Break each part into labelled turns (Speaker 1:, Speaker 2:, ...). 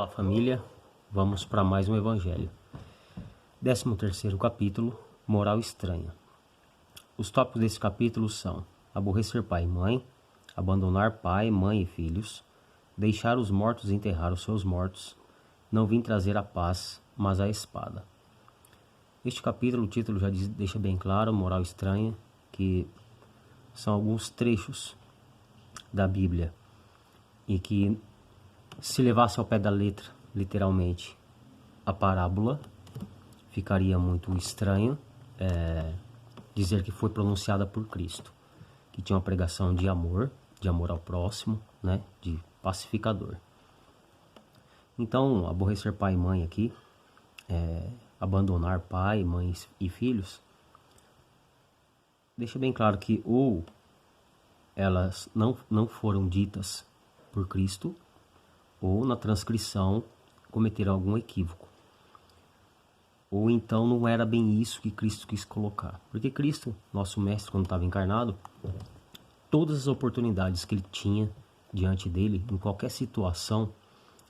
Speaker 1: Olá família, vamos para mais um evangelho. 13º capítulo, moral estranha. Os tópicos desse capítulo são: aborrecer pai e mãe, abandonar pai, mãe e filhos, deixar os mortos enterrar os seus mortos, não vim trazer a paz, mas a espada. Este capítulo, o título já deixa bem claro, moral estranha, que são alguns trechos da Bíblia e que, se levasse ao pé da letra, literalmente, a parábola, ficaria muito estranho dizer que foi pronunciada por Cristo, que tinha uma pregação de amor ao próximo, né, de pacificador. Então, aborrecer pai e mãe aqui, abandonar pai, mães e filhos, deixa bem claro que ou elas não foram ditas por Cristo, ou na transcrição cometeram algum equívoco. Ou então não era bem isso que Cristo quis colocar. Porque Cristo, nosso mestre, quando estava encarnado, todas as oportunidades que ele tinha diante dele, em qualquer situação,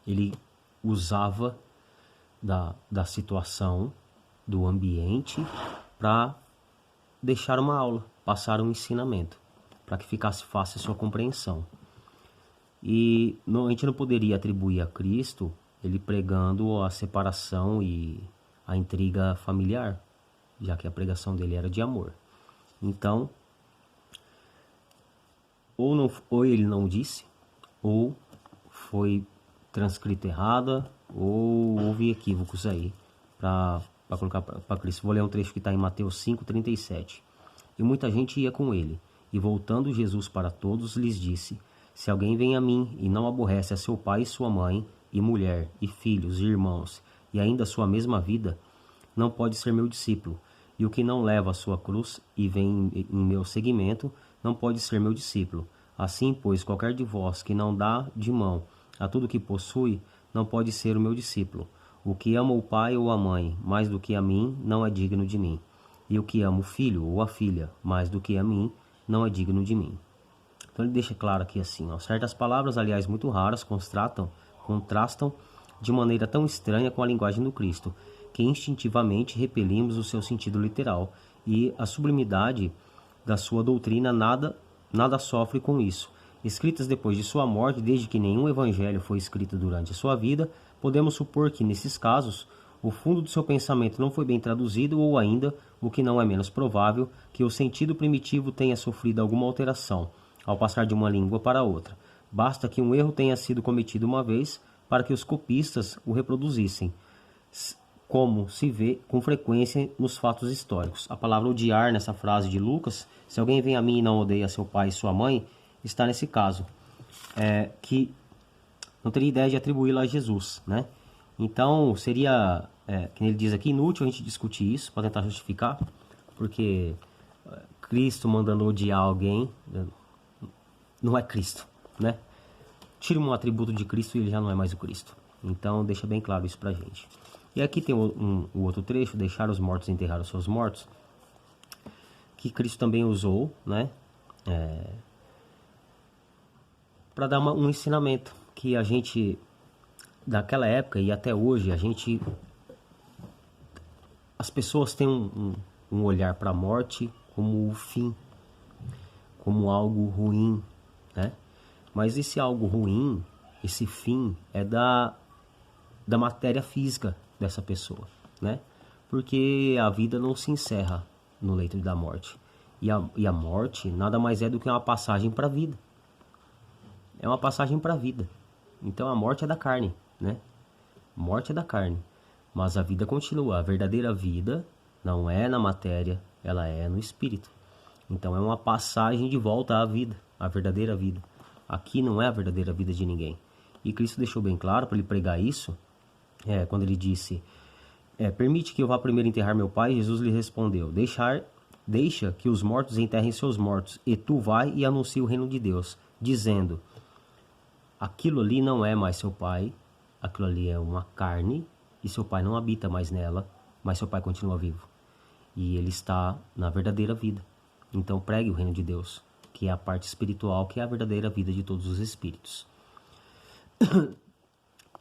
Speaker 1: ele usava da situação, do ambiente, para deixar uma aula, passar um ensinamento, para que ficasse fácil a sua compreensão. E a gente não poderia atribuir a Cristo ele pregando a separação e a intriga familiar, já que a pregação dele era de amor. Então, ou ele não disse, ou foi transcrito errada, ou houve equívocos aí para colocar para Cristo. Vou ler um trecho que está em Mateus 5:37. E muita gente ia com ele, e voltando Jesus para todos lhes disse: se alguém vem a mim e não aborrece a seu pai e sua mãe, e mulher, e filhos, e irmãos, e ainda a sua mesma vida, não pode ser meu discípulo. E o que não leva a sua cruz e vem em meu seguimento, não pode ser meu discípulo. Assim, pois, qualquer de vós que não dá de mão a tudo que possui, não pode ser o meu discípulo. O que ama o pai ou a mãe mais do que a mim, não é digno de mim. E o que ama o filho ou a filha mais do que a mim, não é digno de mim. Então ele deixa claro aqui assim, certas palavras, aliás, muito raras, contrastam de maneira tão estranha com a linguagem do Cristo, que instintivamente repelimos o seu sentido literal, e a sublimidade da sua doutrina nada sofre com isso. Escritas depois de sua morte, desde que nenhum evangelho foi escrito durante a sua vida, podemos supor que, nesses casos, o fundo do seu pensamento não foi bem traduzido, ou ainda, o que não é menos provável, que o sentido primitivo tenha sofrido alguma alteração ao passar de uma língua para outra. Basta que um erro tenha sido cometido uma vez para que os copistas o reproduzissem, como se vê com frequência nos fatos históricos. A palavra odiar nessa frase de Lucas, se alguém vem a mim e não odeia seu pai e sua mãe, está nesse caso, que não teria ideia de atribuí-la a Jesus, né? Então seria, que ele diz aqui, inútil a gente discutir isso para tentar justificar, porque Cristo mandando odiar alguém não é Cristo, né? Tira um atributo de Cristo e ele já não é mais o Cristo. Então deixa bem claro isso pra gente. E aqui tem o outro trecho, deixar os mortos enterrar os seus mortos, que Cristo também usou, né? Para dar um ensinamento que a gente, daquela época e até hoje, as pessoas têm um olhar para a morte como o fim, como algo ruim, né? Mas esse algo ruim, esse fim, é da matéria física dessa pessoa, né? Porque a vida não se encerra no leito da morte. E a morte nada mais é do que uma passagem para a vida. É uma passagem para a vida. Então a morte é da carne, né? Morte é da carne. Mas a vida continua. A verdadeira vida não é na matéria, ela é no espírito. Então é uma passagem de volta à vida, à verdadeira vida. Aqui não é a verdadeira vida de ninguém. E Cristo deixou bem claro para ele pregar isso, quando ele disse, permite que eu vá primeiro enterrar meu pai. Jesus lhe respondeu, deixa que os mortos enterrem seus mortos, e tu vai e anuncia o reino de Deus, dizendo, aquilo ali não é mais seu pai, aquilo ali é uma carne, e seu pai não habita mais nela, mas seu pai continua vivo. E ele está na verdadeira vida. Então pregue o reino de Deus, que é a parte espiritual, que é a verdadeira vida de todos os espíritos.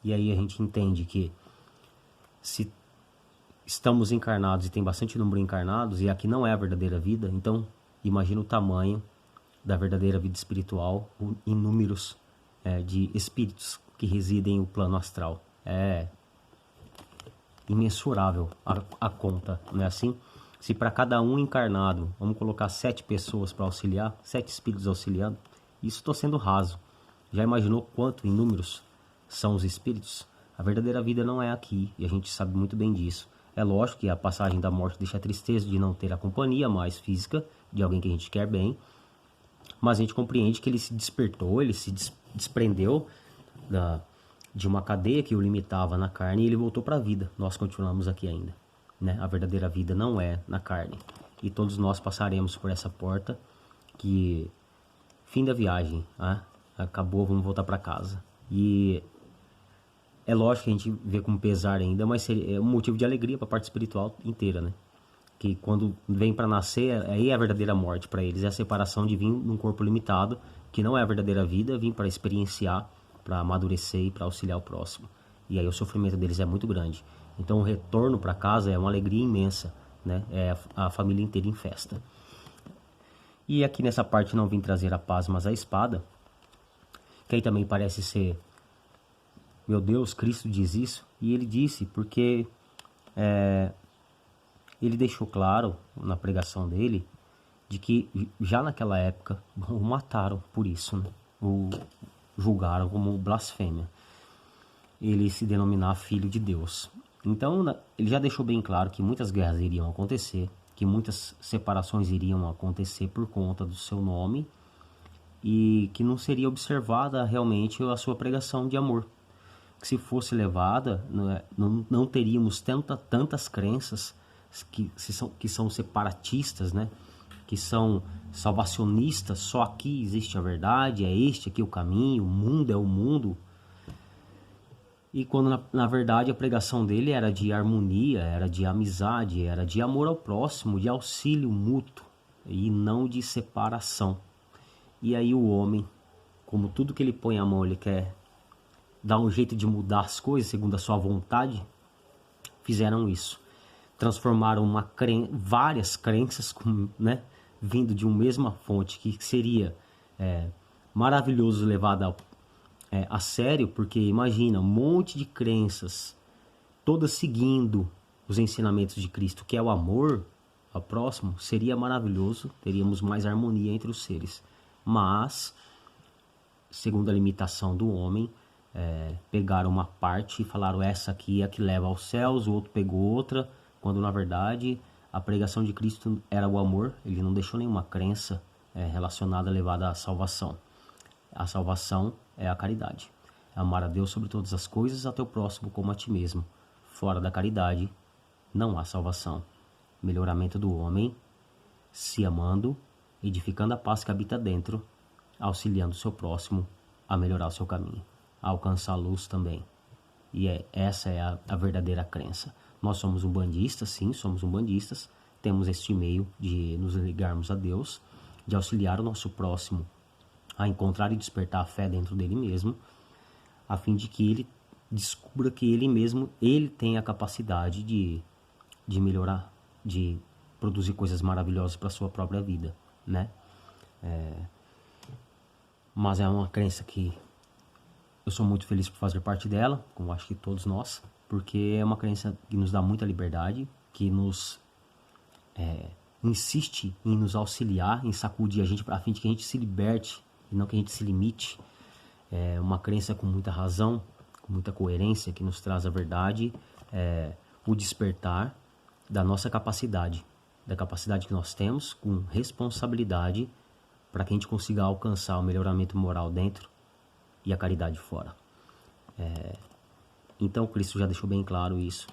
Speaker 1: E aí a gente entende que se estamos encarnados e tem bastante número encarnados, e aqui não é a verdadeira vida, então imagina o tamanho da verdadeira vida espiritual em números de espíritos que residem no plano astral. É imensurável a conta, não é assim? Se para cada um encarnado, vamos colocar 7 pessoas para auxiliar, 7 espíritos auxiliando, isso estou sendo raso. Já imaginou quanto em números são os espíritos? A verdadeira vida não é aqui, e a gente sabe muito bem disso. É lógico que a passagem da morte deixa a tristeza de não ter a companhia mais física de alguém que a gente quer bem, mas a gente compreende que ele se despertou, ele se desprendeu de uma cadeia que o limitava na carne e ele voltou para a vida. Nós continuamos aqui ainda, né? A verdadeira vida não é na carne. E todos nós passaremos por essa porta que... Fim da viagem, né? Acabou, vamos voltar para casa. E é lógico que a gente vê com pesar ainda, mas é um motivo de alegria para a parte espiritual inteira, né? Que quando vem para nascer, aí é a verdadeira morte para eles, é a separação de vir num corpo limitado, que não é a verdadeira vida, vir para experienciar, para amadurecer e para auxiliar o próximo. E aí o sofrimento deles é muito grande. Então o retorno para casa é uma alegria imensa, né? É a família inteira em festa. E aqui nessa parte não vim trazer a paz, mas a espada, que aí também parece ser, meu Deus, Cristo diz isso, e ele disse porque ele deixou claro na pregação dele de que já naquela época o mataram por isso, né? O julgaram como blasfêmia, ele se denominar filho de Deus. Então ele já deixou bem claro que muitas guerras iriam acontecer, que muitas separações iriam acontecer por conta do seu nome e que não seria observada realmente a sua pregação de amor. Que se fosse levada, não teríamos tantas crenças que são separatistas, né? Que são salvacionistas, só aqui existe a verdade, é este aqui o caminho, o mundo é o mundo. E quando na verdade a pregação dele era de harmonia, era de amizade, era de amor ao próximo, de auxílio mútuo e não de separação. E aí o homem, como tudo que ele põe a mão, ele quer dar um jeito de mudar as coisas segundo a sua vontade, fizeram isso. Transformaram várias crenças, né, vindo de uma mesma fonte, que seria maravilhoso levada a sério, porque imagina, um monte de crenças, todas seguindo os ensinamentos de Cristo, que é o amor ao próximo, seria maravilhoso, teríamos mais harmonia entre os seres. Mas, segundo a limitação do homem, pegaram uma parte e falaram essa aqui é a que leva aos céus, o outro pegou outra, quando na verdade a pregação de Cristo era o amor, ele não deixou nenhuma crença relacionada, levada à salvação. A salvação é a caridade. É amar a Deus sobre todas as coisas, a teu próximo como a ti mesmo. Fora da caridade, não há salvação. Melhoramento do homem, se amando, edificando a paz que habita dentro, auxiliando o seu próximo a melhorar o seu caminho, a alcançar a luz também. E essa é a verdadeira crença. Nós somos umbandistas, sim, somos umbandistas. Temos este meio de nos ligarmos a Deus, de auxiliar o nosso próximo a encontrar e despertar a fé dentro dele mesmo, a fim de que ele descubra que ele mesmo, ele tem a capacidade de melhorar, de produzir coisas maravilhosas para a sua própria vida, né? Mas é uma crença que eu sou muito feliz por fazer parte dela, como acho que todos nós, porque é uma crença que nos dá muita liberdade, que nos insiste em nos auxiliar, em sacudir a gente, a fim de que a gente se liberte e não que a gente se limite. É uma crença com muita razão, com muita coerência, que nos traz a verdade, o despertar da nossa capacidade, da capacidade que nós temos, com responsabilidade, para que a gente consiga alcançar o melhoramento moral dentro e a caridade fora. Então Cristo já deixou bem claro isso,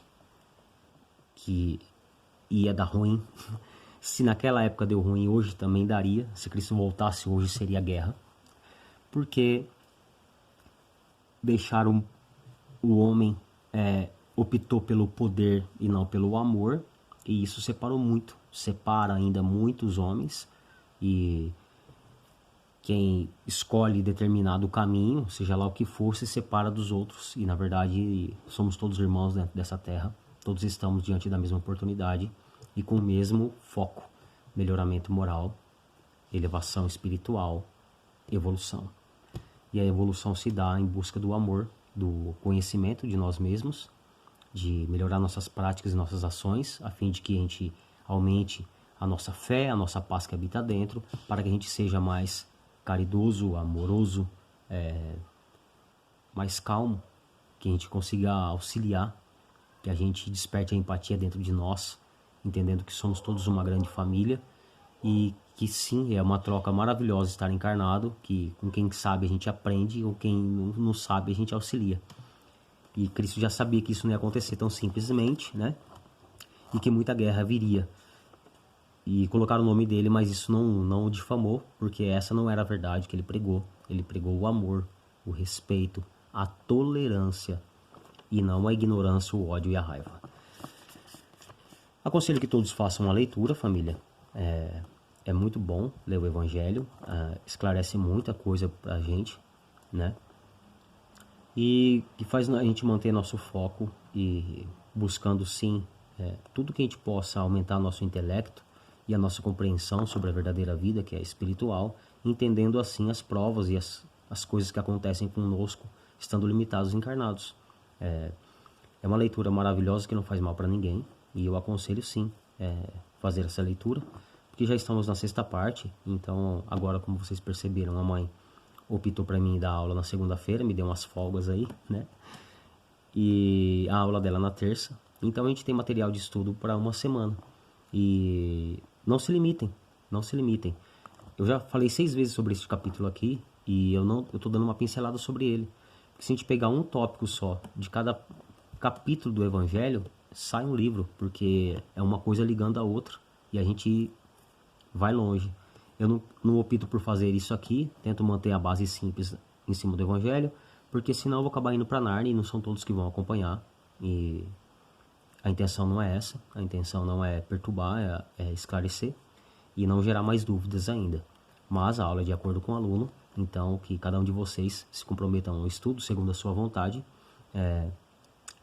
Speaker 1: que ia dar ruim. Se naquela época deu ruim, hoje também daria. Se Cristo voltasse hoje, seria guerra. Porque deixaram o homem, optou pelo poder e não pelo amor, e isso separa ainda muitos homens, e quem escolhe determinado caminho, seja lá o que for, se separa dos outros. E na verdade somos todos irmãos dentro dessa terra. Todos estamos diante da mesma oportunidade e com o mesmo foco: melhoramento moral, elevação espiritual, evolução. E a evolução se dá em busca do amor, do conhecimento de nós mesmos, de melhorar nossas práticas e nossas ações, a fim de que a gente aumente a nossa fé, a nossa paz que habita dentro, para que a gente seja mais caridoso, amoroso, mais calmo, que a gente consiga auxiliar, que a gente desperte a empatia dentro de nós, entendendo que somos todos uma grande família e que sim, é uma troca maravilhosa estar encarnado, que com quem sabe a gente aprende, com quem não sabe a gente auxilia. E Cristo já sabia que isso não ia acontecer tão simplesmente, né? E que muita guerra viria. E colocaram o nome dele, mas isso não o difamou, porque essa não era a verdade que ele pregou. Ele pregou o amor, o respeito, a tolerância, e não a ignorância, o ódio e a raiva. Aconselho que todos façam a leitura, família. É muito bom ler o Evangelho, esclarece muita coisa pra gente, né? E que faz a gente manter nosso foco e buscando sim tudo que a gente possa aumentar nosso intelecto e a nossa compreensão sobre a verdadeira vida, que é espiritual, entendendo assim as provas e as coisas que acontecem conosco, estando limitados encarnados. É uma leitura maravilhosa que não faz mal para ninguém, e eu aconselho sim fazer essa leitura, porque já estamos na 6ª parte. Então agora, como vocês perceberam, a mãe optou para mim dar aula na segunda-feira, me deu umas folgas aí, né? E a aula dela na terça. Então a gente tem material de estudo para uma semana. E não se limitem, não se limitem. Eu já falei 6 vezes sobre esse capítulo aqui e eu tô dando uma pincelada sobre ele. Porque se a gente pegar um tópico só de cada capítulo do Evangelho, sai um livro, porque é uma coisa ligando a outra e a gente vai longe. Eu não opto por fazer isso aqui, tento manter a base simples em cima do Evangelho, porque senão eu vou acabar indo para Nárnia e não são todos que vão acompanhar. E a intenção não é essa, a intenção não é perturbar, é esclarecer e não gerar mais dúvidas ainda. Mas a aula é de acordo com o aluno, então que cada um de vocês se comprometam ao estudo segundo a sua vontade,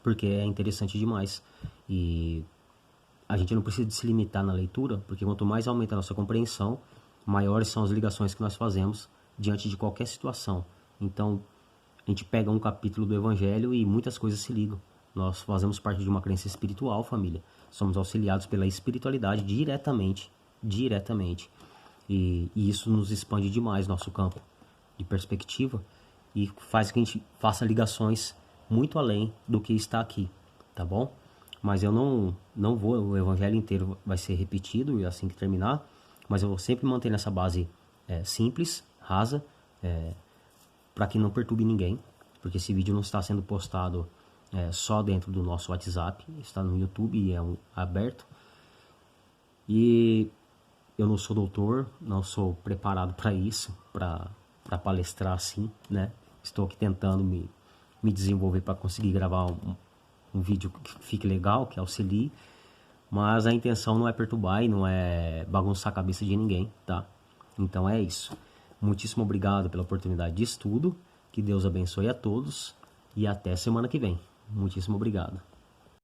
Speaker 1: porque é interessante demais. E a gente não precisa de se limitar na leitura, porque quanto mais aumenta a nossa compreensão, maiores são as ligações que nós fazemos diante de qualquer situação. Então, a gente pega um capítulo do Evangelho e muitas coisas se ligam. Nós fazemos parte de uma crença espiritual, família. Somos auxiliados pela espiritualidade diretamente. E isso nos expande demais nosso campo de perspectiva e faz que a gente faça ligações muito além do que está aqui, tá bom? Mas eu não vou, o Evangelho inteiro vai ser repetido e assim que terminar, mas eu vou sempre manter nessa base simples, rasa, para que não perturbe ninguém, porque esse vídeo não está sendo postado só dentro do nosso WhatsApp, está no YouTube e é aberto. E eu não sou doutor, não sou preparado para isso, para palestrar assim, né? Estou aqui tentando me desenvolver para conseguir gravar um vídeo que fique legal, que auxilie, mas a intenção não é perturbar e não é bagunçar a cabeça de ninguém, tá? Então é isso. Muitíssimo obrigado pela oportunidade de estudo, que Deus abençoe a todos e até semana que vem. Muitíssimo obrigado.